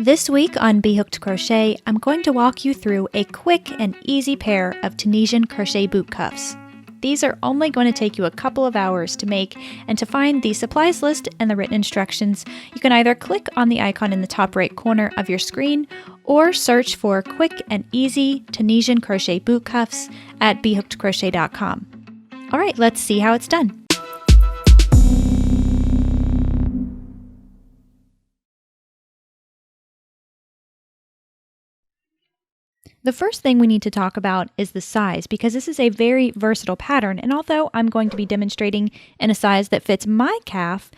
This week on B.Hooked Crochet, I'm going to walk you through a quick and easy pair of Tunisian crochet boot cuffs. These are only going to take you a couple of hours to make, and to find the supplies list and the written instructions, you can either click on the icon in the top right corner of your screen or search for quick and easy Tunisian crochet boot cuffs at BHookedCrochet.com. All right, let's see how it's done. The first thing we need to talk about is the size, because this is a very versatile pattern, and although I'm going to be demonstrating in a size that fits my calf,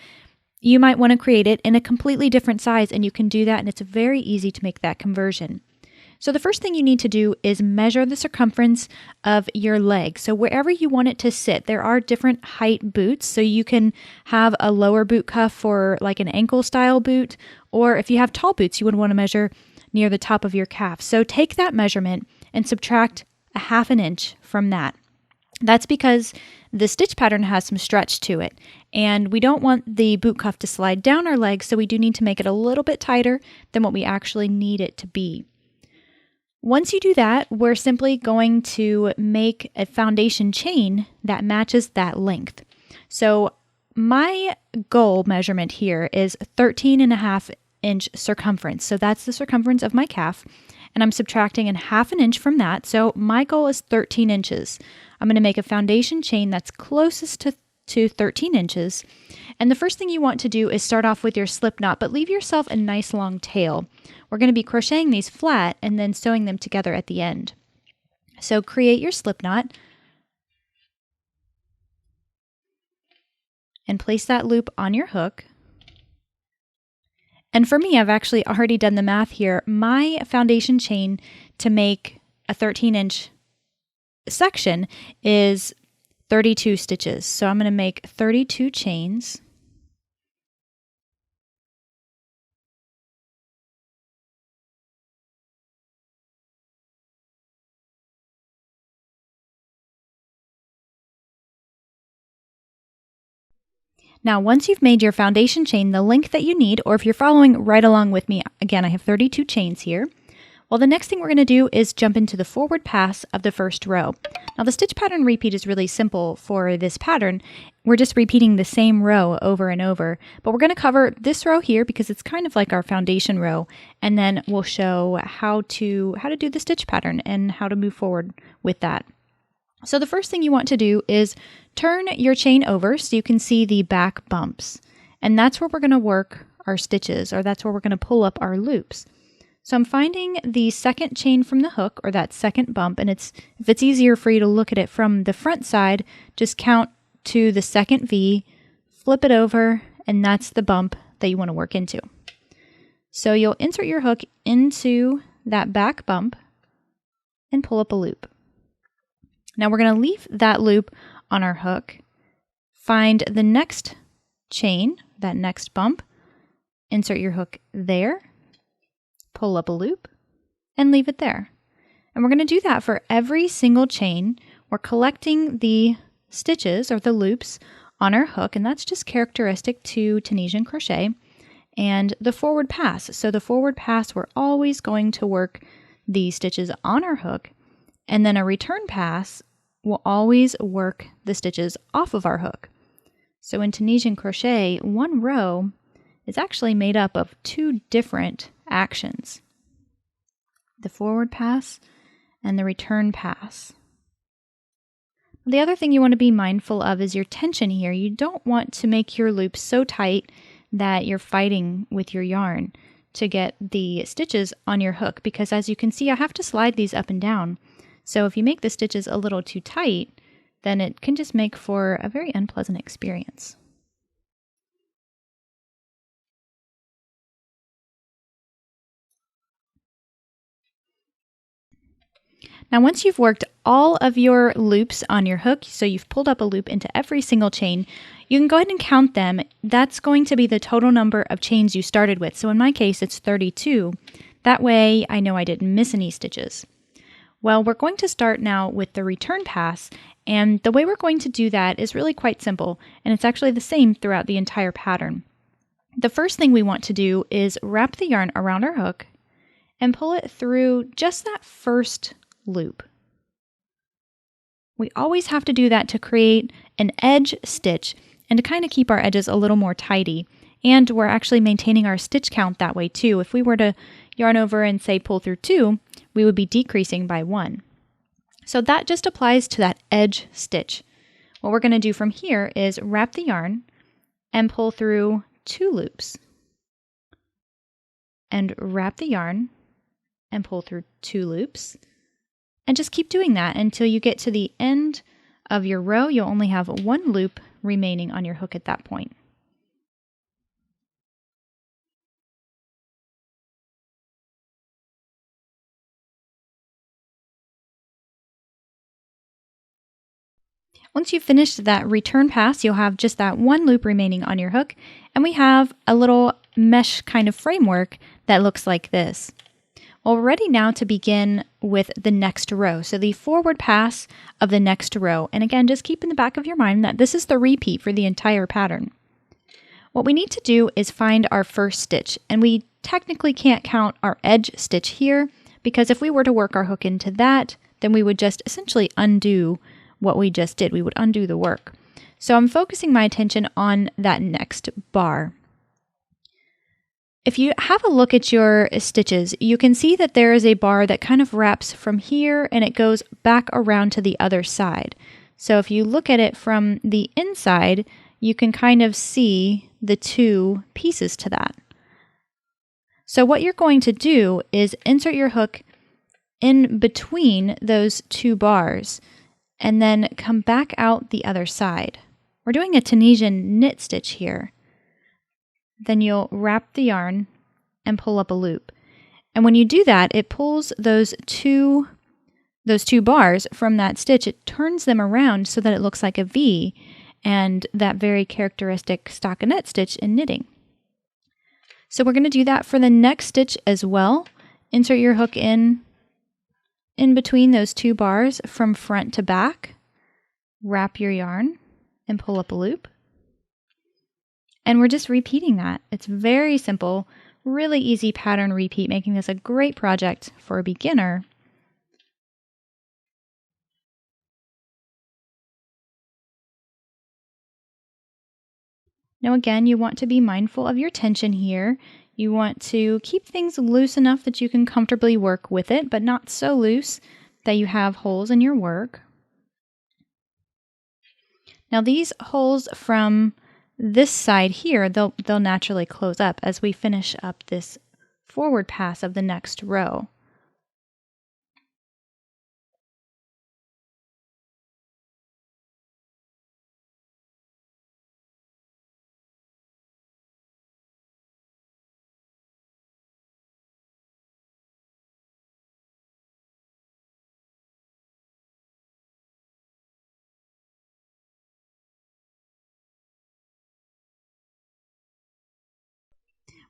you might want to create it in a completely different size, and you can do that, and it's very easy to make that conversion. So the first thing you need to do is measure the circumference of your leg. So wherever you want it to sit, there are different height boots, so you can have a lower boot cuff for like an ankle style boot, or if you have tall boots, you would want to measure near the top of your calf. So take that measurement and subtract a ½ inch from that. That's because the stitch pattern has some stretch to it, and we don't want the boot cuff to slide down our leg, so we do need to make it a little bit tighter than what we actually need it to be. Once you do that, we're simply going to make a foundation chain that matches that length. So my goal measurement here is 13.5-inch circumference. So that's the circumference of my calf, and I'm subtracting a ½ inch from that. So my goal is 13 inches. I'm going to make a foundation chain that's closest to 13 inches. And the first thing you want to do is start off with your slip knot, but leave yourself a nice long tail. We're going to be crocheting these flat and then sewing them together at the end. So create your slip knot and place that loop on your hook. And for me, I've actually already done the math here. My foundation chain to make a 13-inch section is 32 stitches. So I'm going to make 32 chains. Now, once you've made your foundation chain the length that you need, or if you're following right along with me, again, I have 32 chains here. Well, the next thing we're going to do is jump into the forward pass of the first row. Now, the stitch pattern repeat is really simple for this pattern. We're just repeating the same row over and over, but we're going to cover this row here because it's kind of like our foundation row, and then we'll show how to do the stitch pattern and how to move forward with that. So the first thing you want to do is turn your chain over so you can see the back bumps. And that's where we're going to work our stitches, or that's where we're going to pull up our loops. So I'm finding the second chain from the hook, or that second bump, and if it's easier for you to look at it from the front side, just count to the second V, flip it over, and that's the bump that you want to work into. So you'll insert your hook into that back bump and pull up a loop. Now we're going to leave that loop on our hook, find the next chain, that next bump, insert your hook there, pull up a loop, and leave it there. And we're going to do that for every single chain. We're collecting the stitches or the loops on our hook, and that's just characteristic to Tunisian crochet. And the forward pass. So the forward pass, we're always going to work the stitches on our hook. And then a return pass will always work the stitches off of our hook. So in Tunisian crochet, one row is actually made up of two different actions: the forward pass and the return pass. The other thing you want to be mindful of is your tension here. You don't want to make your loop so tight that you're fighting with your yarn to get the stitches on your hook, because as you can see, I have to slide these up and down. So if you make the stitches a little too tight, then it can just make for a very unpleasant experience. Now, once you've worked all of your loops on your hook, so you've pulled up a loop into every single chain, you can go ahead and count them. That's going to be the total number of chains you started with. So in my case, it's 32. That way I know I didn't miss any stitches. Well, we're going to start now with the return pass, and the way we're going to do that is really quite simple, and it's actually the same throughout the entire pattern. The first thing we want to do is wrap the yarn around our hook and pull it through just that first loop. We always have to do that to create an edge stitch and to kind of keep our edges a little more tidy. And we're actually maintaining our stitch count that way too. If we were to yarn over and say pull through 2, we would be decreasing by 1. So that just applies to that edge stitch. What we're going to do from here is wrap the yarn and pull through 2 loops. And wrap the yarn and pull through 2 loops. And just keep doing that until you get to the end of your row. You'll only have 1 loop remaining on your hook at that point. Once you've finished that return pass, you'll have just that 1 loop remaining on your hook, and we have a little mesh kind of framework that looks like this. Well, we're ready now to begin with the next row. So the forward pass of the next row. And again, just keep in the back of your mind that this is the repeat for the entire pattern. What we need to do is find our first stitch, and we technically can't count our edge stitch here because if we were to work our hook into that, then we would just essentially undo what we just did. We would undo the work. So I'm focusing my attention on that next bar. If you have a look at your stitches, you can see that there is a bar that kind of wraps from here and it goes back around to the other side. So if you look at it from the inside, you can kind of see the 2 pieces to that. So what you're going to do is insert your hook in between those 2 bars and then come back out the other side. We're doing a Tunisian knit stitch here. Then you'll wrap the yarn and pull up a loop. And when you do that, it pulls those two bars from that stitch. It turns them around so that it looks like a V and that very characteristic stockinette stitch in knitting. So we're going to do that for the next stitch as well. Insert your hook in between those 2 bars from front to back. Wrap your yarn and pull up a loop. And we're just repeating that. It's very simple, really easy pattern repeat, making this a great project for a beginner. Now again, you want to be mindful of your tension here. You want to keep things loose enough that you can comfortably work with it, but not so loose that you have holes in your work. Now these holes from this side here, they'll naturally close up as we finish up this forward pass of the next row.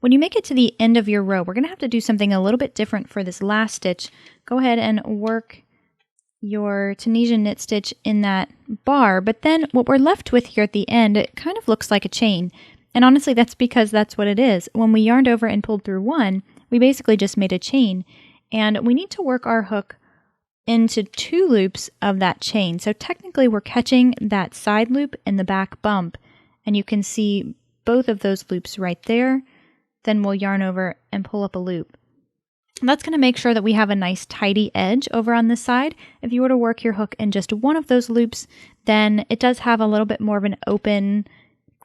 When you make it to the end of your row, we're going to have to do something a little bit different for this last stitch. Go ahead and work your Tunisian knit stitch in that bar, but then what we're left with here at the end, it kind of looks like a chain. And honestly, that's because that's what it is. When we yarned over and pulled through 1, we basically just made a chain. And we need to work our hook into 2 loops of that chain. So technically we're catching that side loop and the back bump, and you can see both of those loops right there. Then we'll yarn over and pull up a loop. And that's going to make sure that we have a nice tidy edge over on this side. If you were to work your hook in just one of those loops, then it does have a little bit more of an open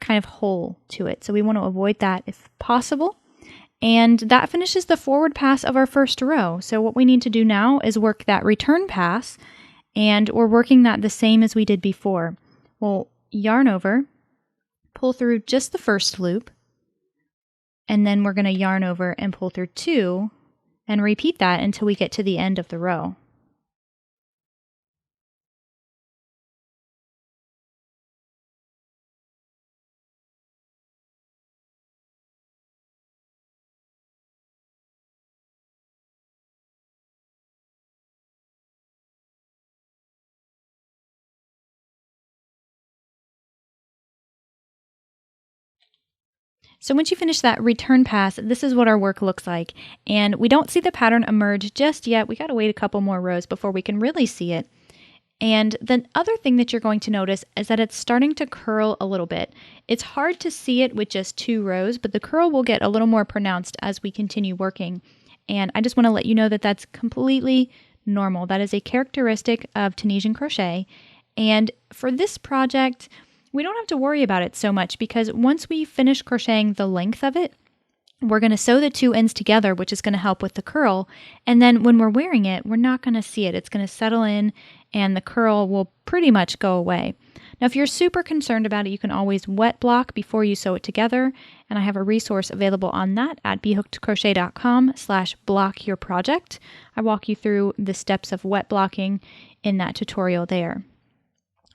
kind of hole to it. So we want to avoid that if possible. And that finishes the forward pass of our first row. So what we need to do now is work that return pass, and we're working that the same as we did before. We'll yarn over, pull through just the first loop, and then we're going to yarn over and pull through 2 and repeat that until we get to the end of the row. So once you finish that return pass, this is what our work looks like. And we don't see the pattern emerge just yet. We got to wait a couple more rows before we can really see it. And the other thing that you're going to notice is that it's starting to curl a little bit. It's hard to see it with just 2 rows, but the curl will get a little more pronounced as we continue working. And I just want to let you know that that's completely normal. That is a characteristic of Tunisian crochet. And for this project, we don't have to worry about it so much because once we finish crocheting the length of it, we're going to sew the 2 ends together, which is going to help with the curl. And then when we're wearing it, we're not going to see it. It's going to settle in and the curl will pretty much go away. Now, if you're super concerned about it, you can always wet block before you sew it together. And I have a resource available on that at bhookedcrochet.com/blockyourproject. I walk you through the steps of wet blocking in that tutorial there.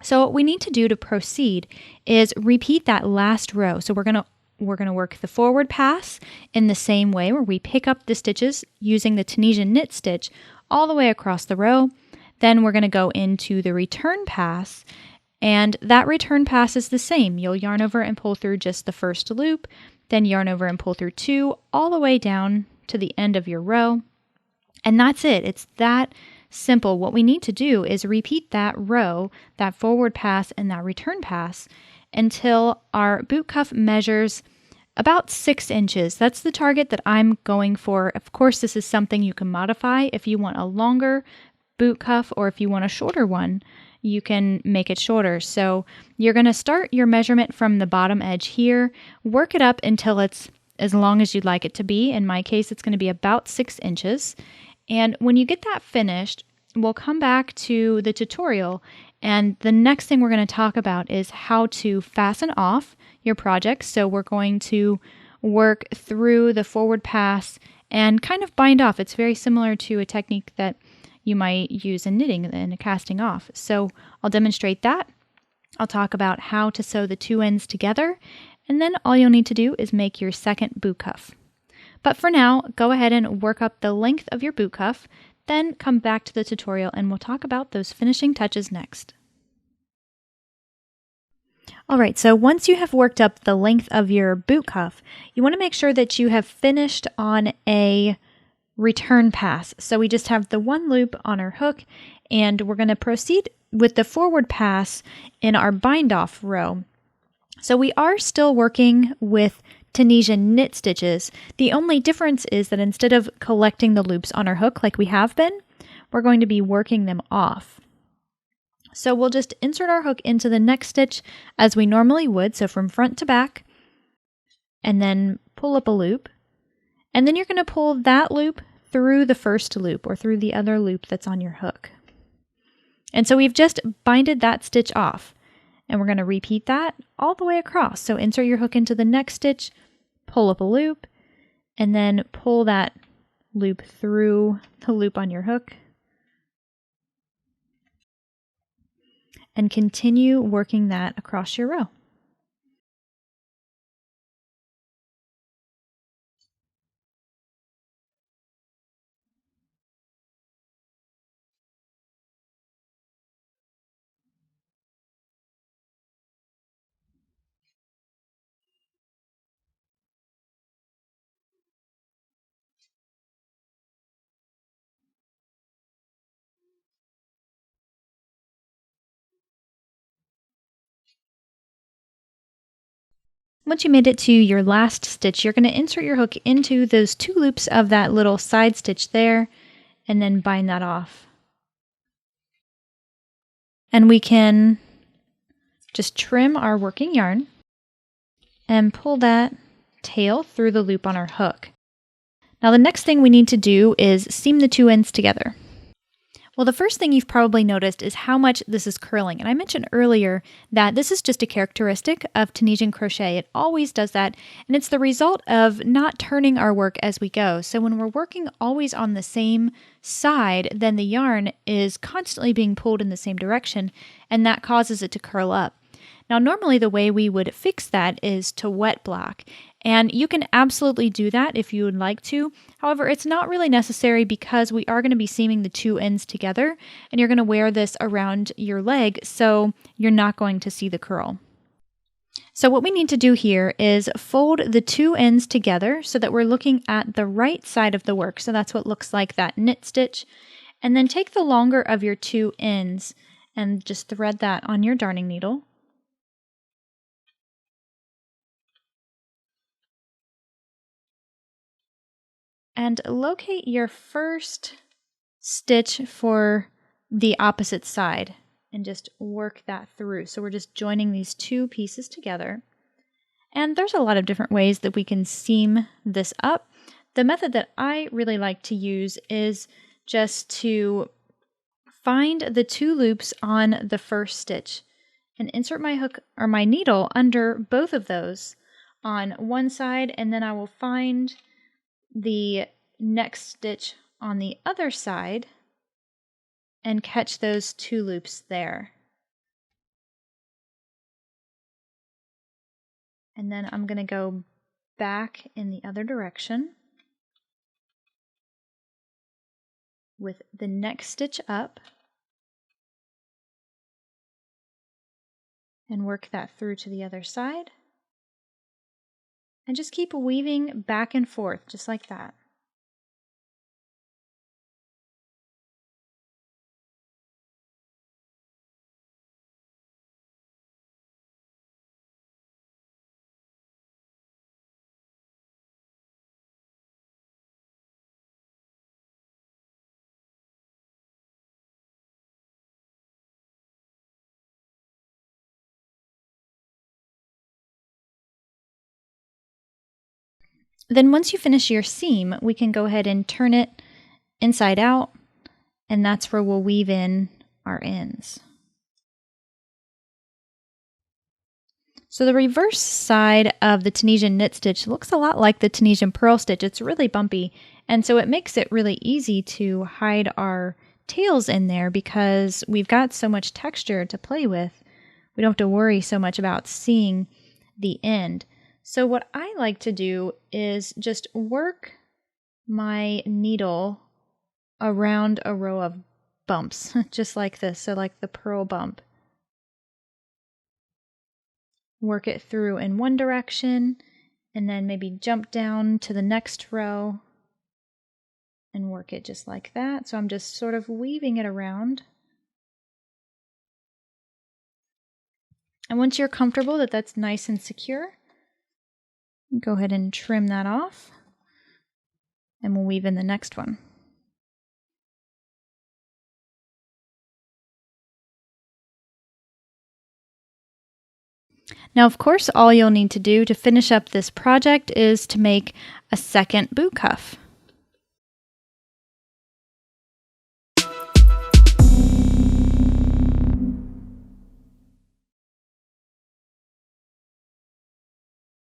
So what we need to do to proceed is repeat that last row. So we're going to work the forward pass in the same way where we pick up the stitches using the Tunisian knit stitch all the way across the row. Then we're going to go into the return pass, and that return pass is the same. You'll yarn over and pull through just the first loop, then yarn over and pull through 2 all the way down to the end of your row. And that's it. It's that simple. What we need to do is repeat that row, that forward pass and that return pass until our boot cuff measures about 6 inches. That's the target that I'm going for. Of course, this is something you can modify. If you want a longer boot cuff or if you want a shorter one, you can make it shorter. So you're going to start your measurement from the bottom edge here, work it up until it's as long as you'd like it to be. In my case, it's going to be about 6 inches. And when you get that finished, we'll come back to the tutorial, and the next thing we're going to talk about is how to fasten off your project. So we're going to work through the forward pass and kind of bind off. It's very similar to a technique that you might use in knitting and casting off. So I'll demonstrate that. I'll talk about how to sew the 2 ends together, and then all you'll need to do is make your second boot cuff. But for now, go ahead and work up the length of your boot cuff, then come back to the tutorial and we'll talk about those finishing touches next. Alright, so once you have worked up the length of your boot cuff, you want to make sure that you have finished on a return pass. So we just have the 1 loop on our hook, and we're going to proceed with the forward pass in our bind off row. So we are still working with Tunisian knit stitches. The only difference is that instead of collecting the loops on our hook like we have been, we're going to be working them off. So we'll just insert our hook into the next stitch as we normally would, so from front to back, and then pull up a loop. And then you're going to pull that loop through the first loop or through the other loop that's on your hook. And so we've just binded that stitch off. And we're going to repeat that all the way across. So insert your hook into the next stitch, pull up a loop, and then pull that loop through the loop on your hook. And continue working that across your row. Once you made it to your last stitch, you're going to insert your hook into those 2 loops of that little side stitch there, and then bind that off. And we can just trim our working yarn and pull that tail through the loop on our hook. Now the next thing we need to do is seam the 2 ends together. Well, the first thing you've probably noticed is how much this is curling. And I mentioned earlier that this is just a characteristic of Tunisian crochet. It always does that, and it's the result of not turning our work as we go. So when we're working always on the same side, then the yarn is constantly being pulled in the same direction, and that causes it to curl up. Now, normally the way we would fix that is to wet block, and you can absolutely do that if you would like to. However, it's not really necessary because we are going to be seaming the 2 ends together, and you're going to wear this around your leg, so you're not going to see the curl. So what we need to do here is fold the two ends together so that we're looking at the right side of the work. So that's what looks like that knit stitch. And then take the longer of your two ends and just thread that on your darning needle. And locate your first stitch for the opposite side and just work that through. So we're just joining these two pieces together. And there's a lot of different ways that we can seam this up. The method that I really like to use is just to find the two loops on the first stitch and insert my hook or my needle under both of those on one side, and then I will find the next stitch on the other side and catch those two loops there. And then I'm going to go back in the other direction with the next stitch up and work that through to the other side. And just keep weaving back and forth, just like that. Then once you finish your seam, we can go ahead and turn it inside out, and that's where we'll weave in our ends. So the reverse side of the Tunisian knit stitch looks a lot like the Tunisian purl stitch. It's really bumpy, and so it makes it really easy to hide our tails in there because we've got so much texture to play with. We don't have to worry so much about seeing the end. So what I like to do is just work my needle around a row of bumps, just like this, so like the purl bump. Work it through in one direction, and then maybe jump down to the next row and work it just like that. So I'm just sort of weaving it around. And once you're comfortable that that's nice and secure, go ahead and trim that off, and we'll weave in the next one. Now, of course, all you'll need to do to finish up this project is to make a second boot cuff.